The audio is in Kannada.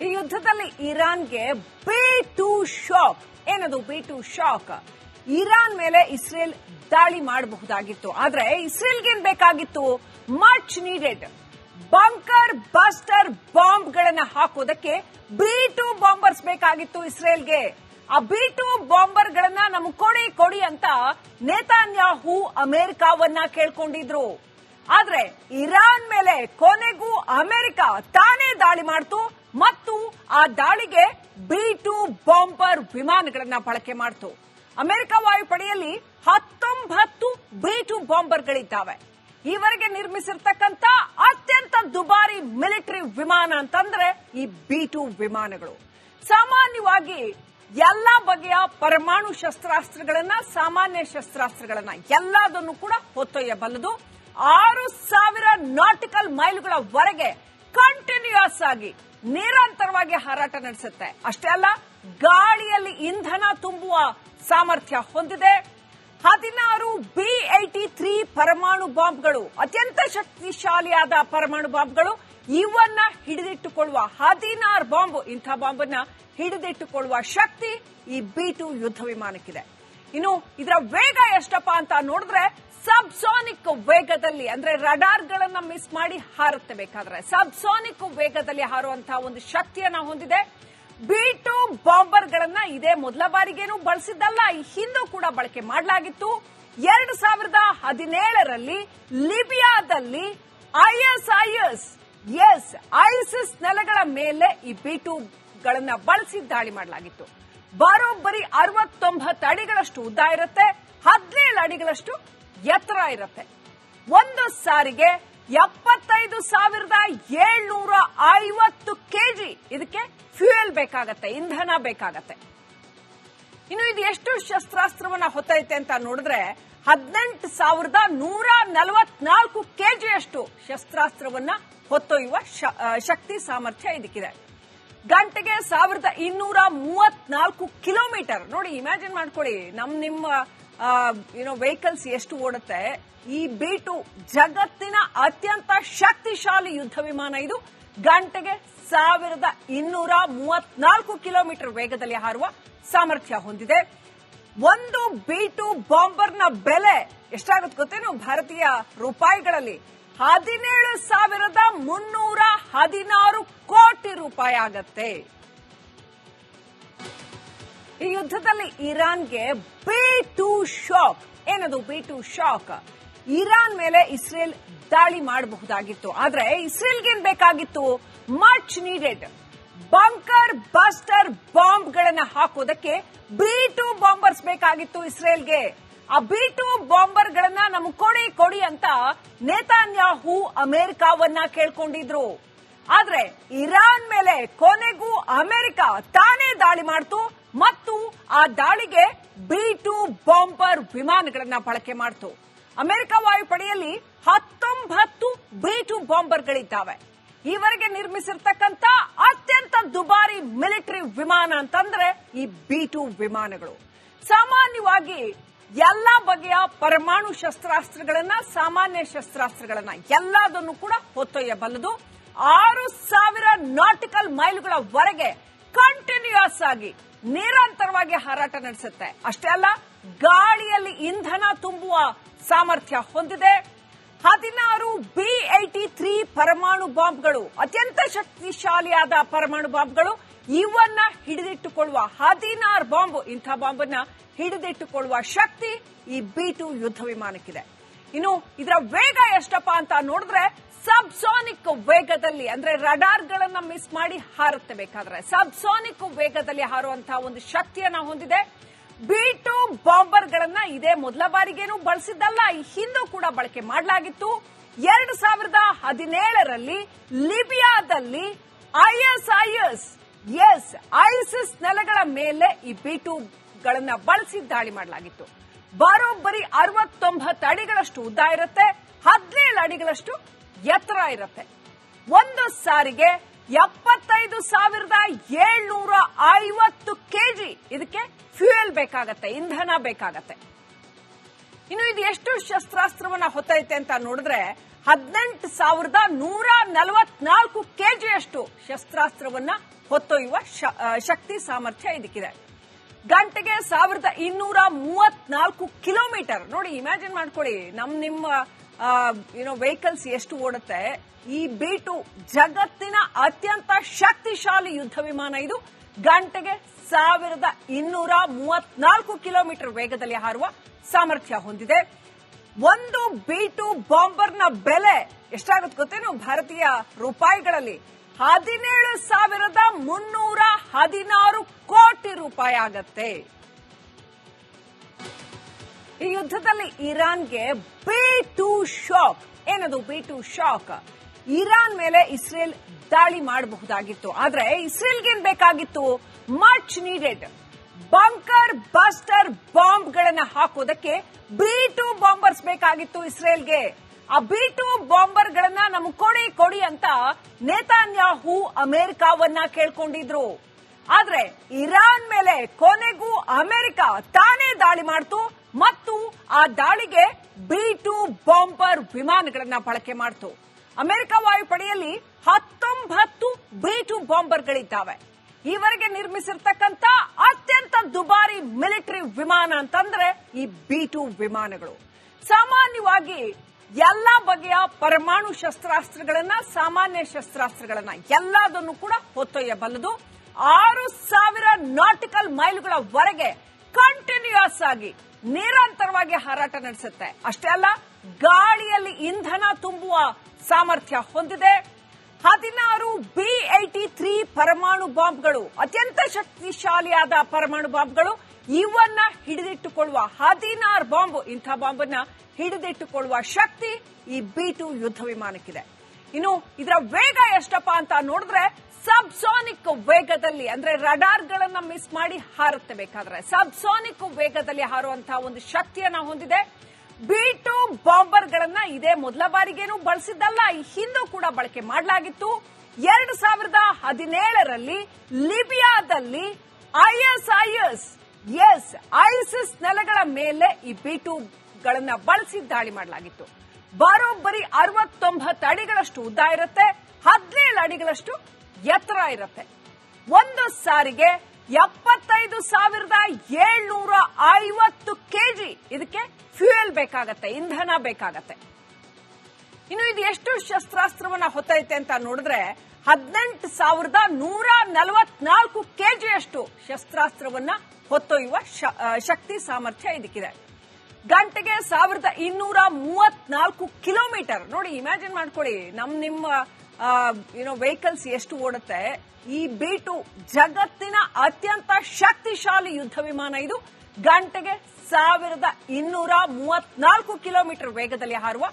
ಈ ಯುದ್ಧದಲ್ಲಿ ಇರಾನ್ಗೆ B2 ಶಾಕ್. ಏನದು B2 ಶಾಕ್? ಇರಾನ್ ಮೇಲೆ ಇಸ್ರೇಲ್ ದಾಳಿ ಮಾಡಬಹುದಾಗಿತ್ತು. ಆದ್ರೆ ಇಸ್ರೇಲ್ಗೇನ್ ಬೇಕಾಗಿತ್ತು? ಮಚ್ ನೀಡೆಡ್ ಬಂಕರ್ ಬಸ್ಟರ್ ಬಾಂಬ್ಗಳನ್ನ ಹಾಕೋದಕ್ಕೆ B2 ಬಾಂಬರ್ಸ್ ಬೇಕಾಗಿತ್ತು ಇಸ್ರೇಲ್ಗೆ. ಆ B2 ಬಾಂಬರ್ಗಳನ್ನ ನಮ್ಗೆ ಕೊಡಿ ಅಂತ ನೇತಾನ್ಯಾಹು ಅಮೆರಿಕಾವನ್ನ ಕೇಳ್ಕೊಂಡಿದ್ರು. ಆದ್ರೆ ಇರಾನ್ ಮೇಲೆ ಕೊನೆಗೂ ಅಮೆರಿಕ ತಾನೇ ದಾಳಿ ಮಾಡ್ತು ಮತ್ತು ಆ ದಾಳಿಗೆ B2 ಬಾಂಬರ್ ವಿಮಾನಗಳನ್ನ ಬಳಕೆ ಮಾಡ್ತು. America ವಾಯುಪಡೆಯಲ್ಲಿ 19 B2 ಬಾಂಬರ್ಗಳಿದ್ದಾವೆ. ಈವರೆಗೆ ನಿರ್ಮಿಸಿರ್ತಕ್ಕಂಥ ಅತ್ಯಂತ ದುಬಾರಿ ಮಿಲಿಟರಿ ವಿಮಾನ ಅಂತಂದ್ರೆ ಈ B2 ವಿಮಾನಗಳು. ಸಾಮಾನ್ಯವಾಗಿ ಎಲ್ಲಾ ಬಗೆಯ ಪರಮಾಣು ಶಸ್ತ್ರಾಸ್ತ್ರಗಳನ್ನ, ಸಾಮಾನ್ಯ ಶಸ್ತ್ರಾಸ್ತ್ರಗಳನ್ನ ಎಲ್ಲದನ್ನು ಕೂಡ ಹೊತ್ತೊಯ್ಯಬಲ್ಲದು. 6000 ನಾಟಿಕಲ್ ಮೈಲ್ಗಳವರೆಗೆ ಕಂಟಿನ್ಯೂಸ್ ಆಗಿ ನಿರಂತರವಾಗಿ ಹಾರಾಟ ನಡೆಸುತ್ತೆ. ಅಷ್ಟೇ ಅಲ್ಲ, ಗಾಳಿಯಲ್ಲಿ ಇಂಧನ ತುಂಬುವ ಸಾಮರ್ಥ್ಯ ಹೊಂದಿದೆ. 16 B-83 ಪರಮಾಣು ಬಾಂಬ್ಗಳು, ಅತ್ಯಂತ ಶಕ್ತಿಶಾಲಿಯಾದ ಪರಮಾಣು ಬಾಂಬ್ಗಳು. ಇವನ್ನ ಹಿಡಿದಿಟ್ಟುಕೊಳ್ಳುವ 16 ಬಾಂಬ್, ಇಂಥ ಬಾಂಬನ್ನ ಹಿಡಿದಿಟ್ಟುಕೊಳ್ಳುವ ಶಕ್ತಿ ಈ B2 ಯುದ್ಧ ವಿಮಾನಕ್ಕಿದೆ. ಇನ್ನು ಇದರ ವೇಗ ಎಷ್ಟಪ್ಪ ಅಂತ ನೋಡಿದ್ರೆ ಸಬ್ಸಾನಿಕ್ ವೇಗದಲ್ಲಿ, ಅಂದ್ರೆ ರಡಾರ್ಗಳನ್ನ ಮಿಸ್ ಮಾಡಿ ಹಾರುತ್ತೆ. ಬೇಕಾದ್ರೆ ಸಬ್ಸಾನಿಕ್ ವೇಗದಲ್ಲಿ ಹಾರುವಂತಹ ಒಂದು ಶಕ್ತಿಯನ್ನ ಹೊಂದಿದೆ. B2 ಬಾಂಬರ್ಗಳನ್ನ ಇದೇ ಮೊದಲ ಬಾರಿಗೇನು ಬಳಸಿದ್ದಲ್ಲ, ಈ ಹಿಂದೂ ಕೂಡ ಬಳಕೆ ಮಾಡಲಾಗಿತ್ತು. 2017ರಲ್ಲಿ ಲಿಬಿಯಾದಲ್ಲಿ ಐಸಿಸ್ ನೆಲೆಗಳ ಮೇಲೆ ಈ B2 ಗಳನ್ನ ಬಳಸಿ ದಾಳಿ ಮಾಡಲಾಗಿತ್ತು. ಬರೋಬ್ಬರಿ 69 ಅಡಿಗಳಷ್ಟು ಉದ್ದ ಇರುತ್ತೆ, 17 ಅಡಿಗಳಷ್ಟು ಎತ್ತರ ಇರುತ್ತೆ. ಒಂದು ಸಾರಿಗೆ 75,750 ಕೆಜಿ ಇದಕ್ಕೆ ಫ್ಯೂಯಲ್ ಬೇಕಾಗತ್ತೆ, ಇಂಧನ ಬೇಕಾಗತ್ತೆ. ಇನ್ನು ಇದು ಎಷ್ಟು ಶಸ್ತ್ರಾಸ್ತ್ರವನ್ನ ಹೊತ್ತೈತೆ ಅಂತ ನೋಡಿದ್ರೆ 18,144 ಕೆಜಿಯಷ್ಟು ಶಸ್ತ್ರಾಸ್ತ್ರವನ್ನ ಹೊತ್ತೊಯ್ಯುವ ಶಕ್ತಿ ಸಾಮರ್ಥ್ಯ ಇದಕ್ಕಿದೆ. ಗಂಟೆಗೆ 1234 ಕಿಲೋಮೀಟರ್. ನೋಡಿ, ಇಮ್ಯಾಜಿನ್ ಮಾಡ್ಕೊಳ್ಳಿ, ನಿಮ್ಮ ವೆಹಿಕಲ್ಸ್ ಎಷ್ಟು ಓಡುತ್ತೆ. ಈ B2 ಜಗತ್ತಿನ ಅತ್ಯಂತ ಶಕ್ತಿಶಾಲಿ ಯುದ್ಧ ವಿಮಾನ. ಇದು ಗಂಟೆಗೆ 1234 ಕಿಲೋಮೀಟರ್ ವೇಗದಲ್ಲಿ ಹಾರುವ ಸಾಮರ್ಥ್ಯ ಹೊಂದಿದೆ. ಒಂದು B2 ಬಾಂಬರ್ನ ಬೆಲೆ ಎಷ್ಟಾಗುತ್ತೆ ಗೊತ್ತೇನು? ಭಾರತೀಯ ರೂಪಾಯಿಗಳಲ್ಲಿ 17,316 ಕೋಟಿ ರೂಪಾಯಿ ಆಗತ್ತೆ. ಈ ಯುದ್ಧದಲ್ಲಿ ಇರಾನ್ಗೆ B2 ಶಾಕ್. ಏನದು B2 ಶಾಕ್? ಇರಾನ್ ಮೇಲೆ ಇಸ್ರೇಲ್ ದಾಳಿ ಮಾಡಬಹುದಾಗಿತ್ತು. ಆದ್ರೆ ಇಸ್ರೇಲ್ಗೇನ್ ಬೇಕಾಗಿತ್ತು? ಮಚ್ ನೀಡೆಡ್ ಬಂಕರ್ ಬಸ್ಟರ್ ಬಾಂಬ್ಗಳನ್ನ ಹಾಕೋದಕ್ಕೆ B2 ಬಾಂಬರ್ಸ್ ಬೇಕಾಗಿತ್ತು ಇಸ್ರೇಲ್ಗೆ. ಆ B2 ಬಾಂಬರ್ಗಳನ್ನ ನಮ್ಗೆ ಕೊಡಿ ಅಂತ ನೇತಾನ್ಯಾಹು ಅಮೆರಿಕಾವನ್ನ ಕೇಳ್ಕೊಂಡಿದ್ರು. ಆದ್ರೆ ಇರಾನ್ ಮೇಲೆ ಕೊನೆಗೂ ಅಮೆರಿಕ ತಾನೇ ದಾಳಿ ಮಾಡ್ತು ಮತ್ತು ಆ ದಾಳಿಗೆ B2 ಬಾಂಬರ್ ವಿಮಾನಗಳನ್ನ ಬಳಕೆ ಮಾಡ್ತು. America ವಾಯುಪಡೆಯಲ್ಲಿ 19 B2 ಬಾಂಬರ್ಗಳಿದ್ದಾವೆ. ಈವರೆಗೆ ನಿರ್ಮಿಸಿರ್ತಕ್ಕಂಥ ಅತ್ಯಂತ ದುಬಾರಿ ಮಿಲಿಟರಿ ವಿಮಾನ ಅಂತಂದ್ರೆ ಈ B2 ವಿಮಾನಗಳು. ಸಾಮಾನ್ಯವಾಗಿ ಎಲ್ಲಾ ಬಗೆಯ ಪರಮಾಣು ಶಸ್ತ್ರಾಸ್ತ್ರಗಳನ್ನ, ಸಾಮಾನ್ಯ ಶಸ್ತ್ರಾಸ್ತ್ರಗಳನ್ನ ಎಲ್ಲದನ್ನು ಕೂಡ ಹೊತ್ತೊಯ್ಯಬಲ್ಲದು. 6000 ನಾಟಿಕಲ್ ಮೈಲ್ಗಳವರೆಗೆ ಕಂಟಿನ್ಯೂಸ್ ಆಗಿ ನಿರಂತರವಾಗಿ ಹಾರಾಟ ನಡೆಸುತ್ತೆ. ಅಷ್ಟೇ ಅಲ್ಲ, ಗಾಳಿಯಲ್ಲಿ ಇಂಧನ ತುಂಬುವ ಸಾಮರ್ಥ್ಯ ಹೊಂದಿದೆ. 16 B-83 ಪರಮಾಣು ಬಾಂಬ್ಗಳು, ಅತ್ಯಂತ ಶಕ್ತಿಶಾಲಿಯಾದ ಪರಮಾಣು ಬಾಂಬ್ಗಳು. ಇವನ್ನ ಹಿಡಿದಿಟ್ಟುಕೊಳ್ಳುವ 16 ಬಾಂಬ್, ಇಂಥ ಬಾಂಬನ್ನ ಹಿಡಿದಿಟ್ಟುಕೊಳ್ಳುವ ಶಕ್ತಿ ಈ B2 ಯುದ್ಧ ವಿಮಾನಕ್ಕಿದೆ. ಇನ್ನು ಇದರ ವೇಗ ಎಷ್ಟಪ್ಪ ಅಂತ ನೋಡಿದ್ರೆ ಸಬ್ಸಾನಿಕ್ ವೇಗದಲ್ಲಿ, ಅಂದ್ರೆ ರಡಾರ್ಗಳನ್ನ ಮಿಸ್ ಮಾಡಿ ಹಾರುತ್ತೆ. ಬೇಕಾದ್ರೆ ಸಬ್ಸಾನಿಕ್ ವೇಗದಲ್ಲಿ ಹಾರುವಂತಹ ಒಂದು ಶಕ್ತಿಯನ್ನ ಹೊಂದಿದೆ. B2 ಬಾಂಬರ್ಗಳನ್ನ ಇದೇ ಮೊದಲ ಬಾರಿಗೇನು ಬಳಸಿದ್ದಲ್ಲ, ಈ ಹಿಂದೂ ಕೂಡ ಬಳಕೆ ಮಾಡಲಾಗಿತ್ತು. 2017ರಲ್ಲಿ ಲಿಬಿಯಾದಲ್ಲಿ ಐಸಿಸ್ ನೆಲೆಗಳ ಮೇಲೆ ಈ B2 ಗಳನ್ನ ಬಳಸಿ ದಾಳಿ ಮಾಡಲಾಗಿತ್ತು. ಬರೋಬ್ಬರಿ 69 ಅಡಿಗಳಷ್ಟು ಉದ್ದ ಇರುತ್ತೆ, 17 ಅಡಿಗಳಷ್ಟು ಎತ್ತರ ಇರುತ್ತೆ. ಒಂದು ಸಾರಿಗೆ 75,750 ಕೆಜಿ ಇದಕ್ಕೆ ಫ್ಯೂಯಲ್ ಬೇಕಾಗತ್ತೆ, ಇಂಧನ ಬೇಕಾಗತ್ತೆ. ಇನ್ನು ಇದು ಎಷ್ಟು ಶಸ್ತ್ರಾಸ್ತ್ರವನ್ನ ಹೊತ್ತೈತೆ ಅಂತ ನೋಡಿದ್ರೆ 18,144 ಕೆಜಿಯಷ್ಟು ಶಸ್ತ್ರಾಸ್ತ್ರವನ್ನ ಹೊತ್ತೊಯ್ಯುವ ಶಕ್ತಿ ಸಾಮರ್ಥ್ಯ ಇದಕ್ಕಿದೆ. ಗಂಟೆಗೆ 1,234 ಕಿಲೋಮೀಟರ್. ನೋಡಿ, ಇಮ್ಯಾಜಿನ್ ಮಾಡ್ಕೊಳ್ಳಿ, ನಿಮ್ಮ ವೆಹಿಕಲ್ಸ್ ಎಷ್ಟು ಓಡುತ್ತೆ. ಈ B2 ಜಗತ್ತಿನ ಅತ್ಯಂತ ಶಕ್ತಿಶಾಲಿ ಯುದ್ಧ ವಿಮಾನ. ಇದು ಗಂಟೆಗೆ 1,234 ಕಿಲೋಮೀಟರ್ ವೇಗದಲ್ಲಿ ಹಾರುವ ಸಾಮರ್ಥ್ಯ ಹೊಂದಿದೆ. ಒಂದು B2 ಬಾಂಬರ್ನ ಬೆಲೆ ಎಷ್ಟಾಗುತ್ತೆ ಗೊತ್ತೇನು? ಭಾರತೀಯ ರೂಪಾಯಿಗಳಲ್ಲಿ 17,316 ಕೋಟಿ ರೂಪಾಯಿ ಆಗತ್ತೆ. ಈ ಯುದ್ಧದಲ್ಲಿ ಇರಾನ್ಗೆ B2 ಶಾಕ್. ಏನದು B2 ಶಾಕ್? ಇರಾನ್ ಮೇಲೆ ಇಸ್ರೇಲ್ ದಾಳಿ ಮಾಡಬಹುದಾಗಿತ್ತು. ಆದ್ರೆ ಇಸ್ರೇಲ್ಗೇನ್ ಬೇಕಾಗಿತ್ತು? ಮಚ್ ನೀಡೆಡ್ ಬಂಕರ್ ಬಸ್ಟರ್ ಬಾಂಬ್ಗಳನ್ನ ಹಾಕೋದಕ್ಕೆ B2 ಬಾಂಬರ್ಸ್ ಬೇಕಾಗಿತ್ತು ಇಸ್ರೇಲ್ಗೆ. ಆ B2 ಬಾಂಬರ್ಗಳನ್ನ ನಮ್ಗೆ ಕೊಡಿ ಅಂತ ನೇತಾನ್ಯಾಹು ಅಮೆರಿಕಾವನ್ನ ಕೇಳ್ಕೊಂಡಿದ್ರು. ಆದ್ರೆ ಇರಾನ್ ಮೇಲೆ ಕೊನೆಗೂ ಅಮೆರಿಕ ತಾನೇ ದಾಳಿ ಮಾಡ್ತು ಮತ್ತು ಆ ದಾಳಿಗೆ B2 ಬಾಂಬರ್ ವಿಮಾನಗಳನ್ನ ಬಳಕೆ ಮಾಡ್ತು. America ವಾಯುಪಡೆಯಲ್ಲಿ 19 B2 ಬಾಂಬರ್ಗಳಿದ್ದಾವೆ. ಈವರೆಗೆ ನಿರ್ಮಿಸಿರ್ತಕ್ಕಂಥ ಅತ್ಯಂತ ದುಬಾರಿ ಮಿಲಿಟರಿ ವಿಮಾನ ಅಂತಂದ್ರೆ ಈ B2 ವಿಮಾನಗಳು. ಸಾಮಾನ್ಯವಾಗಿ ಎಲ್ಲಾ ಬಗೆಯ ಪರಮಾಣು ಶಸ್ತ್ರಾಸ್ತ್ರಗಳನ್ನ, ಸಾಮಾನ್ಯ ಶಸ್ತ್ರಾಸ್ತ್ರಗಳನ್ನ ಎಲ್ಲದನ್ನು ಕೂಡ ಹೊತ್ತೊಯ್ಯಬಲ್ಲದು. 6,000 ನಾಟಿಕಲ್ ಮೈಲ್ಗಳವರೆಗೆ ಕಂಟಿನ್ಯೂಸ್ ಆಗಿ ನಿರಂತರವಾಗಿ ಹಾರಾಟ ನಡೆಸುತ್ತೆ. ಅಷ್ಟೇ ಅಲ್ಲ, ಗಾಳಿಯಲ್ಲಿ ಇಂಧನ ತುಂಬುವ ಸಾಮರ್ಥ್ಯ ಹೊಂದಿದೆ. 16 B-83 ಪರಮಾಣು ಬಾಂಬ್ಗಳು, ಅತ್ಯಂತ ಶಕ್ತಿಶಾಲಿಯಾದ ಪರಮಾಣು ಬಾಂಬ್ಗಳು. ಇವನ್ನ ಹಿಡಿದಿಟ್ಟುಕೊಳ್ಳುವ 16 ಬಾಂಬ್, ಇಂಥ ಬಾಂಬನ್ನ ಹಿಡಿದಿಟ್ಟುಕೊಳ್ಳುವ ಶಕ್ತಿ ಈ B2 ಯುದ್ಧ ವಿಮಾನಕ್ಕಿದೆ. ಇನ್ನು ಇದರ ವೇಗ ಎಷ್ಟಪ್ಪ ಅಂತ ನೋಡಿದ್ರೆ, ಸಬ್ಸಾನಿಕ್ ವೇಗದಲ್ಲಿ, ಅಂದ್ರೆ ರಡಾರ್ಗಳನ್ನ ಮಿಸ್ ಮಾಡಿ ಹಾರುತ್ತೆ. ಬೇಕಾದ್ರೆ ಸಬ್ಸಾನಿಕ್ ವೇಗದಲ್ಲಿ ಹಾರುವಂತಹ ಒಂದು ಶಕ್ತಿಯನ್ನ ಹೊಂದಿದೆ. B2 ಬಾಂಬರ್ಗಳನ್ನ ಇದೇ ಮೊದಲ ಬಾರಿಗೇನು ಬಳಸಿದ್ದಲ್ಲ, ಈ ಹಿಂದೂ ಕೂಡ ಬಳಕೆ ಮಾಡಲಾಗಿತ್ತು. 2017ರಲ್ಲಿ ಲಿಬಿಯಾದಲ್ಲಿ ಐಸಿಸ್ ನೆಲೆಗಳ ಮೇಲೆ ಈ B2 ಗಳನ್ನ ಬಳಸಿ ದಾಳಿ ಮಾಡಲಾಗಿತ್ತು. ಬರೋಬ್ಬರಿ 69 ಅಡಿಗಳಷ್ಟು ಉದ್ದ ಇರುತ್ತೆ, 17 ಅಡಿಗಳಷ್ಟು ಎತ್ತರ ಇರುತ್ತೆ. ಒಂದು ಸಾರಿಗೆ 75,750 ಕೆಜಿ ಇದಕ್ಕೆ ಫ್ಯೂಯಲ್ ಬೇಕಾಗತ್ತೆ, ಇಂಧನ ಬೇಕಾಗತ್ತೆ. ಇನ್ನು ಇದು ಎಷ್ಟು ಶಸ್ತ್ರಾಸ್ತ್ರವನ್ನ ಹೊತ್ತೈತೆ ಅಂತ ನೋಡಿದ್ರೆ, 18,144 ಕೆಜಿಯಷ್ಟು ಶಸ್ತ್ರಾಸ್ತ್ರವನ್ನ ಹೊತ್ತೊಯ್ಯುವ ಶಕ್ತಿ ಸಾಮರ್ಥ್ಯ ಇದಕ್ಕಿದೆ. ಗಂಟೆಗೆ 1,234 ಕಿಲೋಮೀಟರ್. ನೋಡಿ, ಇಮ್ಯಾಜಿನ್ ಮಾಡ್ಕೊಳ್ಳಿ, ನಿಮ್ಮ ವೆಹಿಕಲ್ಸ್ ಎಷ್ಟು ಓಡುತ್ತೆ. ಈ B2 ಜಗತ್ತಿನ ಅತ್ಯಂತ ಶಕ್ತಿಶಾಲಿ ಯುದ್ಧ ವಿಮಾನ. ಇದು ಗಂಟೆಗೆ 1,234 ಕಿಲೋಮೀಟರ್ ವೇಗದಲ್ಲಿ ಹಾರುವ